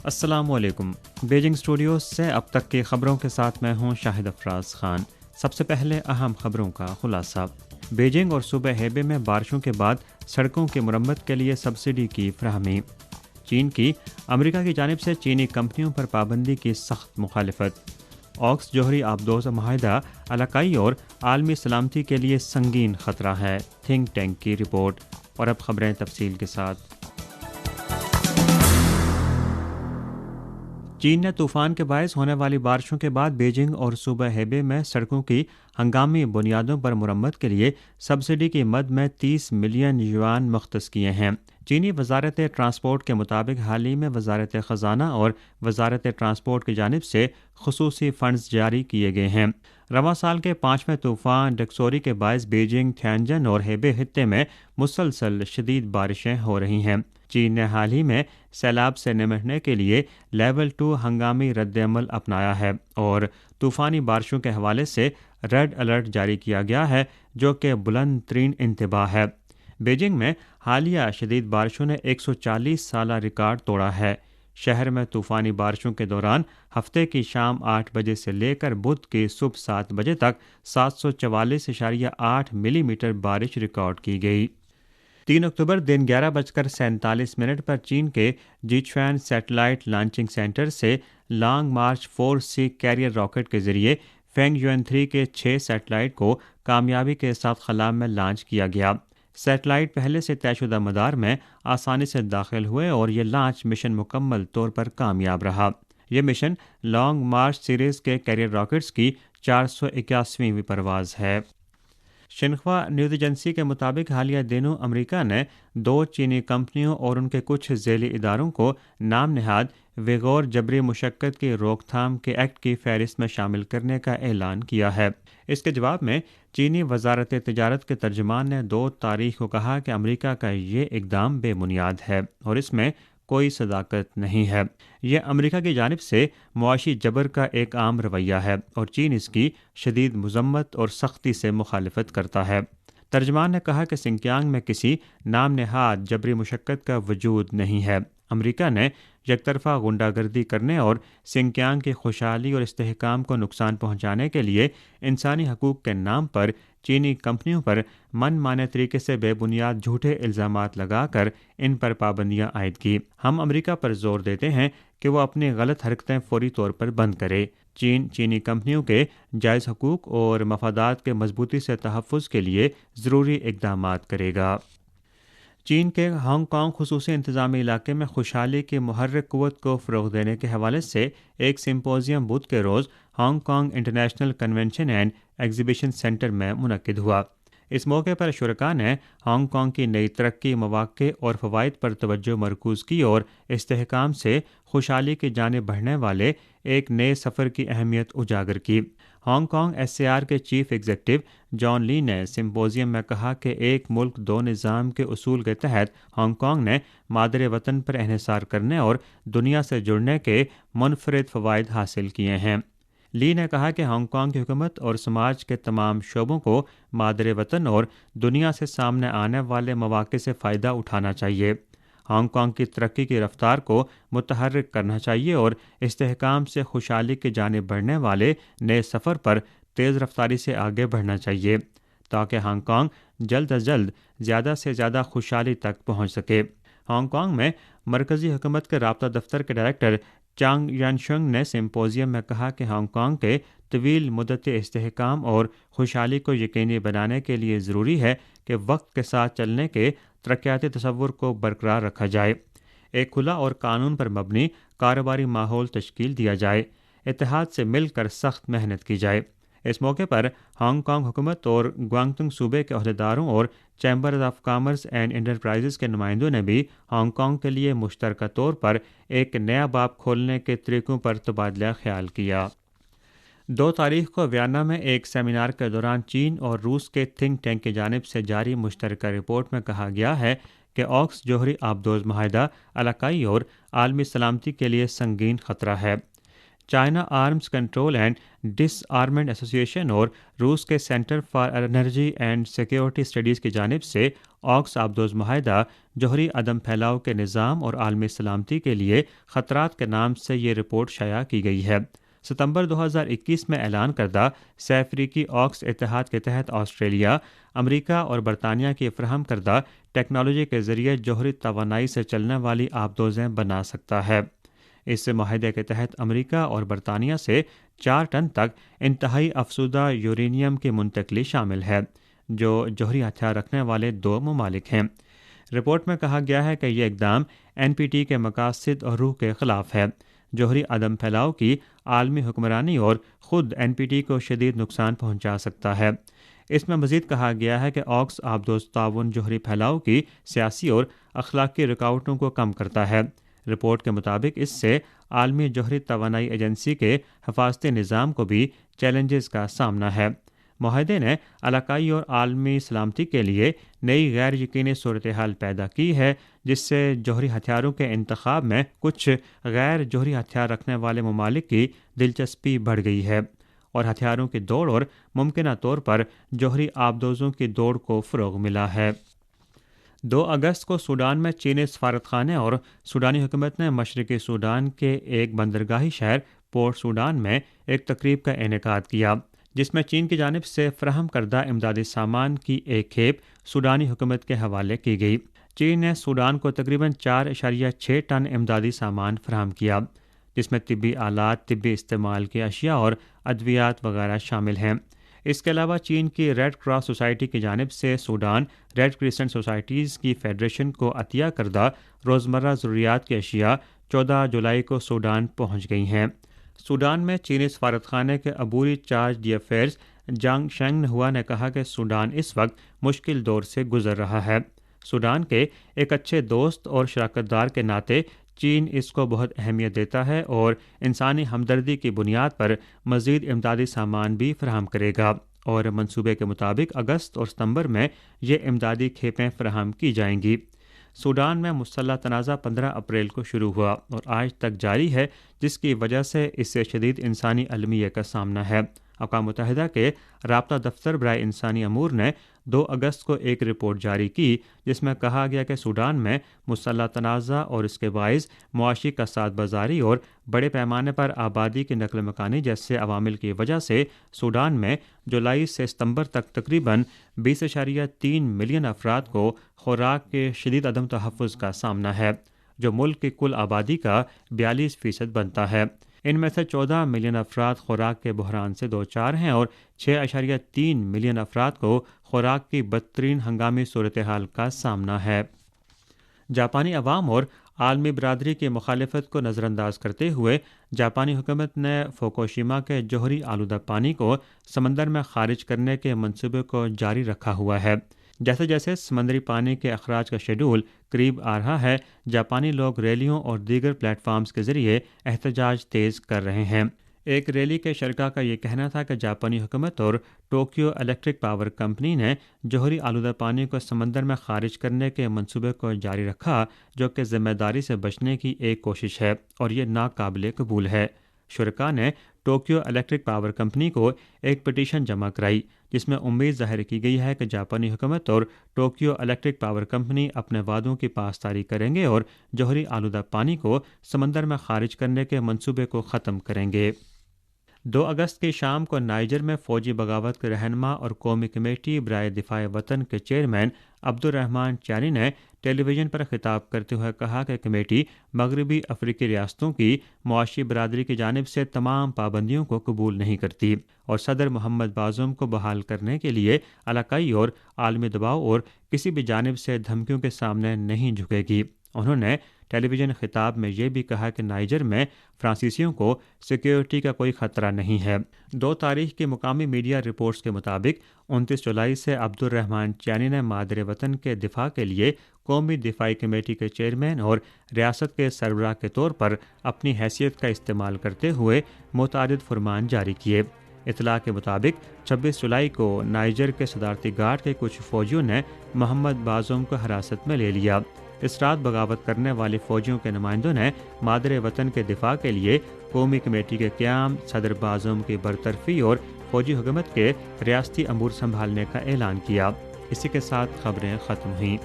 السلام علیکم۔ Beijing studios سے اب تک کی خبروں کے ساتھ میں ہوں شاہد افراز خان۔ سب سے پہلے اہم خبروں کا خلاصہ۔ بیجنگ اور صوبہ ہیبے میں بارشوں کے بعد سڑکوں کی مرمت کے لیے سبسڈی کی فراہمی۔ چین کی امریکہ کی جانب سے چینی کمپنیوں پر پابندی کی سخت مخالفت۔ آکس جوہری آبدوز معاہدہ علاقائی اور عالمی سلامتی کے لیے سنگین خطرہ ہے، تھنک ٹینک کی رپورٹ۔ اور اب خبریں تفصیل کے ساتھ۔ چین نے طوفان کے باعث ہونے والی بارشوں کے بعد بیجنگ اور صوبہ ہیبے میں سڑکوں کی ہنگامی بنیادوں پر مرمت کے لیے سبسڈی کی مد میں 30 ملین یوان مختص کیے ہیں۔ چینی وزارت ٹرانسپورٹ کے مطابق حال ہی میں وزارت خزانہ اور وزارت ٹرانسپورٹ کی جانب سے خصوصی فنڈز جاری کیے گئے ہیں۔ رواں سال کے 5ویں طوفان ڈکسوری کے باعث بیجنگ، تھیانجن اور ہیبے خطے میں مسلسل شدید بارشیں ہو رہی ہیں۔ چین نے حال ہی میں سیلاب سے نمٹنے کے لیے لیول 2 ہنگامی رد عمل اپنایا ہے اور طوفانی بارشوں کے حوالے سے ریڈ الرٹ جاری کیا گیا ہے، جو کہ بلند ترین انتباہ ہے۔ بیجنگ میں حالیہ شدید بارشوں نے 140 سالہ ریکارڈ توڑا ہے۔ شہر میں طوفانی بارشوں کے دوران ہفتے کی شام 8 بجے سے لے کر بدھ کی صبح 7 بجے تک 744.8 ملی میٹر بارش ریکارڈ کی گئی۔ 3 اکتوبر دن 11:47 پر چین کے جیچوان سیٹلائٹ لانچنگ سینٹر سے long march 4C carrier rocket کے ذریعے فینگ یوئن 3 کے 6 سیٹلائٹ کو کامیابی کے ساتھ خلا میں لانچ کیا گیا۔ سیٹلائٹ پہلے سے طے شدہ مدار میں آسانی سے داخل ہوئے اور یہ لانچ مشن مکمل طور پر کامیاب رہا۔ یہ مشن لانگ مارچ سیریز کے کیریئر راکٹس کی 481ویں پرواز ہے۔ شنخوا نیوز ایجنسی کے مطابق حالیہ دنوں امریکہ نے 2 چینی کمپنیوں اور ان کے کچھ ذیلی اداروں کو نام نہاد ویغور جبری مشقت کی روک تھام کے ایکٹ کی فہرست میں شامل کرنے کا اعلان کیا ہے۔ اس کے جواب میں چینی وزارت تجارت کے ترجمان نے 2 تاریخ کو کہا کہ امریکہ کا یہ اقدام بے بنیاد ہے اور اس میں کوئی صداقت نہیں ہے۔ یہ امریکہ کی جانب سے معاشی جبر کا ایک عام رویہ ہے اور چین اس کی شدید مذمت اور سختی سے مخالفت کرتا ہے۔ ترجمان نے کہا کہ سنکیانگ میں کسی نام نہاد جبری مشقت کا وجود نہیں ہے۔ امریکہ نے یک طرفہ غنڈہ گردی کرنے اور سنکیانگ کی خوشحالی اور استحکام کو نقصان پہنچانے کے لیے انسانی حقوق کے نام پر چینی کمپنیوں پر من مانے طریقے سے بے بنیاد جھوٹے الزامات لگا کر ان پر پابندیاں عائد کی۔ ہم امریکہ پر زور دیتے ہیں کہ وہ اپنی غلط حرکتیں فوری طور پر بند کرے۔ چین چینی کمپنیوں کے جائز حقوق اور مفادات کے مضبوطی سے تحفظ کے لیے ضروری اقدامات کرے گا۔ چین کے ہانگ کانگ خصوصی انتظامی علاقے میں خوشحالی کی محرک قوت کو فروغ دینے کے حوالے سے ایک سمپوزیم بدھ کے روز Hong Kong International Convention and Exhibition Centre میں منعقد ہوا۔ اس موقع پر شرکاء نے ہانگ کانگ کی نئی ترقی، مواقع اور فوائد پر توجہ مرکوز کی اور استحکام سے خوشحالی کی جانب بڑھنے والے ایک نئے سفر کی اہمیت اجاگر کی۔ ہانگ کانگ SAR کے چیف ایگزیکٹو جان لی نے سمپوزیم میں کہا کہ ایک ملک دو نظام کے اصول کے تحت ہانگ کانگ نے مادر وطن پر انحصار کرنے اور دنیا سے جڑنے کے منفرد فوائد حاصل کیے ہیں۔ لی نے کہا کہ ہانگ کانگ کی حکومت اور سماج کے تمام شعبوں کو مادر وطن اور دنیا سے سامنے آنے والے مواقع سے فائدہ اٹھانا چاہیے۔ ہانگ کانگ کی ترقی کی رفتار کو متحرک کرنا چاہیے اور استحکام سے خوشحالی کی جانب بڑھنے والے نئے سفر پر تیز رفتاری سے آگے بڑھنا چاہیے تاکہ ہانگ کانگ جلد از جلد زیادہ سے زیادہ خوشحالی تک پہنچ سکے۔ ہانگ کانگ میں مرکزی حکومت کے رابطہ دفتر کے ڈائریکٹر چانگ یانشنگ نے سمپوزیم میں کہا کہ ہانگ کانگ کے طویل مدتی استحکام اور خوشحالی کو یقینی بنانے کے لیے ضروری ہے کہ وقت کے ساتھ چلنے کے ترقیاتی تصور کو برقرار رکھا جائے، ایک کھلا اور قانون پر مبنی کاروباری ماحول تشکیل دیا جائے، اتحاد سے مل کر سخت محنت کی جائے۔ اس موقع پر ہانگ کانگ حکومت اور گوانگتنگ صوبے کے عہدیداروں اور chamber of commerce and enterprises کے نمائندوں نے بھی ہانگ کانگ کے لیے مشترکہ طور پر ایک نیا باب کھولنے کے طریقوں پر تبادلہ خیال کیا۔ 2 تاریخ کو ویانا میں ایک سیمینار کے دوران چین اور روس کے تھنک ٹینک کی جانب سے جاری مشترکہ رپورٹ میں کہا گیا ہے کہ آکس جوہری آبدوز معاہدہ علاقائی اور عالمی سلامتی کے لیے سنگین خطرہ ہے۔ China arms control and disarmament association اور روس کے center for energy and security studies کی جانب سے آکس آبدوز معاہدہ جوہری عدم پھیلاؤ کے نظام اور عالمی سلامتی کے لیے خطرات کے نام سے یہ رپورٹ شائع کی گئی ہے۔ ستمبر 2021 میں اعلان کردہ سہ افریقی آکس اتحاد کے تحت آسٹریلیا امریکہ اور برطانیہ کی فراہم کردہ ٹیکنالوجی کے ذریعے جوہری توانائی سے چلنے والی آبدوزیں بنا سکتا ہے۔ اس معاہدے کے تحت امریکہ اور برطانیہ سے 4 ٹن تک انتہائی افزودہ یورینیم کی منتقلی شامل ہے، جو جوہری ہتھیار رکھنے والے 2 ممالک ہیں۔ رپورٹ میں کہا گیا ہے کہ یہ اقدام NPT کے مقاصد اور روح کے خلاف ہے۔ جوہری عدم پھیلاؤ کی عالمی حکمرانی اور خود NPT کو شدید نقصان پہنچا سکتا ہے۔ اس میں مزید کہا گیا ہے کہ آکس آبدوز تعاون جوہری پھیلاؤ کی سیاسی اور اخلاقی رکاوٹوں کو کم کرتا ہے۔ رپورٹ کے مطابق اس سے عالمی جوہری توانائی ایجنسی کے حفاظتی نظام کو بھی چیلنجز کا سامنا ہے۔ معاہدے نے علاقائی اور عالمی سلامتی کے لیے نئی غیر یقینی صورتحال پیدا کی ہے، جس سے جوہری ہتھیاروں کے انتخاب میں کچھ غیر جوہری ہتھیار رکھنے والے ممالک کی دلچسپی بڑھ گئی ہے اور ہتھیاروں کی دوڑ اور ممکنہ طور پر جوہری آبدوزوں کی دوڑ کو فروغ ملا ہے۔ 2 اگست کو سوڈان میں چینی سفارتخانے اور سوڈانی حکومت نے مشرقی سوڈان کے ایک بندرگاہی شہر پورٹ سوڈان میں ایک تقریب کا انعقاد کیا، جس میں چین کی جانب سے فراہم کردہ امدادی سامان کی ایک کھیپ سوڈانی حکومت کے حوالے کی گئی۔ چین نے سوڈان کو تقریباً 4.6 ٹن امدادی سامان فراہم کیا، جس میں طبی آلات، طبی استعمال کی اشیاء اور ادویات وغیرہ شامل ہیں۔ اس کے علاوہ چین کی ریڈ کراس سوسائٹی کی جانب سے سوڈان ریڈ کرسنٹ سوسائٹیز کی فیڈریشن کو عطیہ کردہ روزمرہ ضروریات کی اشیاء 14 جولائی کو سوڈان پہنچ گئی ہیں۔ سوڈان میں چینی سفارتخانے کے عبوری چارج دی افیئرز جانگ شینگ ہوا نے کہا کہ سوڈان اس وقت مشکل دور سے گزر رہا ہے۔ سوڈان کے ایک اچھے دوست اور شراکت دار کے ناطے چین اس کو بہت اہمیت دیتا ہے اور انسانی ہمدردی کی بنیاد پر مزید امدادی سامان بھی فراہم کرے گا، اور منصوبے کے مطابق اگست اور ستمبر میں یہ امدادی کھیپیں فراہم کی جائیں گی۔ سوڈان میں مسلح تنازع 15 اپریل کو شروع ہوا اور آج تک جاری ہے، جس کی وجہ سے اس سے شدید انسانی المیہ کا سامنا ہے۔ اقوام متحدہ کے رابطہ دفتر برائے انسانی امور نے 2 اگست کو ایک رپورٹ جاری کی، جس میں کہا گیا کہ سوڈان میں مسلح تنازع اور اس کے باعث معاشی کساد بازاری اور بڑے پیمانے پر آبادی کی نقل مکانی جیسے عوامل کی وجہ سے سوڈان میں جولائی سے ستمبر تک تقریباً 20.3 ملین افراد کو خوراک کے شدید عدم تحفظ کا سامنا ہے، جو ملک کی کل آبادی کا 42% بنتا ہے۔ ان میں سے 14 ملین افراد خوراک کے بحران سے دوچار ہیں اور 6.3 ملین افراد کو خوراک کی بدترین ہنگامی صورتحال کا سامنا ہے۔ جاپانی عوام اور عالمی برادری کی مخالفت کو نظر انداز کرتے ہوئے جاپانی حکومت نے فوکوشیما کے جوہری آلودہ پانی کو سمندر میں خارج کرنے کے منصوبے کو جاری رکھا ہوا ہے۔ جیسے جیسے سمندری پانی کے اخراج کا شیڈول قریب آ رہا ہے، جاپانی لوگ ریلیوں اور دیگر پلیٹ فارمز کے ذریعے احتجاج تیز کر رہے ہیں۔ ایک ریلی کے شرکاء کا یہ کہنا تھا کہ جاپانی حکومت اور ٹوکیو الیکٹرک پاور کمپنی نے جوہری آلودہ پانی کو سمندر میں خارج کرنے کے منصوبے کو جاری رکھا، جو کہ ذمہ داری سے بچنے کی ایک کوشش ہے اور یہ ناقابل قبول ہے۔ شرکاء نے ٹوکیو الیکٹرک پاور کمپنی کو ایک پٹیشن جمع کرائی، جس میں امید ظاہر کی گئی ہے کہ جاپانی حکومت اور ٹوکیو الیکٹرک پاور کمپنی اپنے وعدوں کی پاسداری کریں گے اور جوہری آلودہ پانی کو سمندر میں خارج کرنے کے منصوبے کو ختم کریں گے۔ 2 اگست کی شام کو نائجر میں فوجی بغاوت کے رہنما اور قومی کمیٹی برائے دفاع وطن کے چیئرمین عبدالرحمان چانی نے ٹیلی ویژن پر خطاب کرتے ہوئے کہا کہ کمیٹی مغربی افریقی ریاستوں کی معاشی برادری کی جانب سے تمام پابندیوں کو قبول نہیں کرتی اور صدر محمد بازم کو بحال کرنے کے لیے علاقائی اور عالمی دباؤ اور کسی بھی جانب سے دھمکیوں کے سامنے نہیں جھکے گی۔ انہوں نے ٹیلی ویژن خطاب میں یہ بھی کہا کہ نائجر میں فرانسیسیوں کو سیکیورٹی کا کوئی خطرہ نہیں ہے۔ 2 تاریخ کی مقامی میڈیا رپورٹس کے مطابق 29 جولائی سے عبدالرحمان چانی نے مادر وطن کے دفاع کے لیے قومی دفاعی کمیٹی کے چیئرمین اور ریاست کے سربراہ کے طور پر اپنی حیثیت کا استعمال کرتے ہوئے متعدد فرمان جاری کیے۔ اطلاع کے مطابق 26 جولائی کو نائجر کے صدارتی گارڈ کے کچھ فوجیوں نے محمد بازم کو حراست میں لے لیا۔ اس رات بغاوت کرنے والی فوجیوں کے نمائندوں نے مادر وطن کے دفاع کے لیے قومی کمیٹی کے قیام، صدر بازم کی برطرفی اور فوجی حکومت کے ریاستی امور سنبھالنے کا اعلان کیا۔ اسی کے ساتھ خبریں ختم ہوئیں۔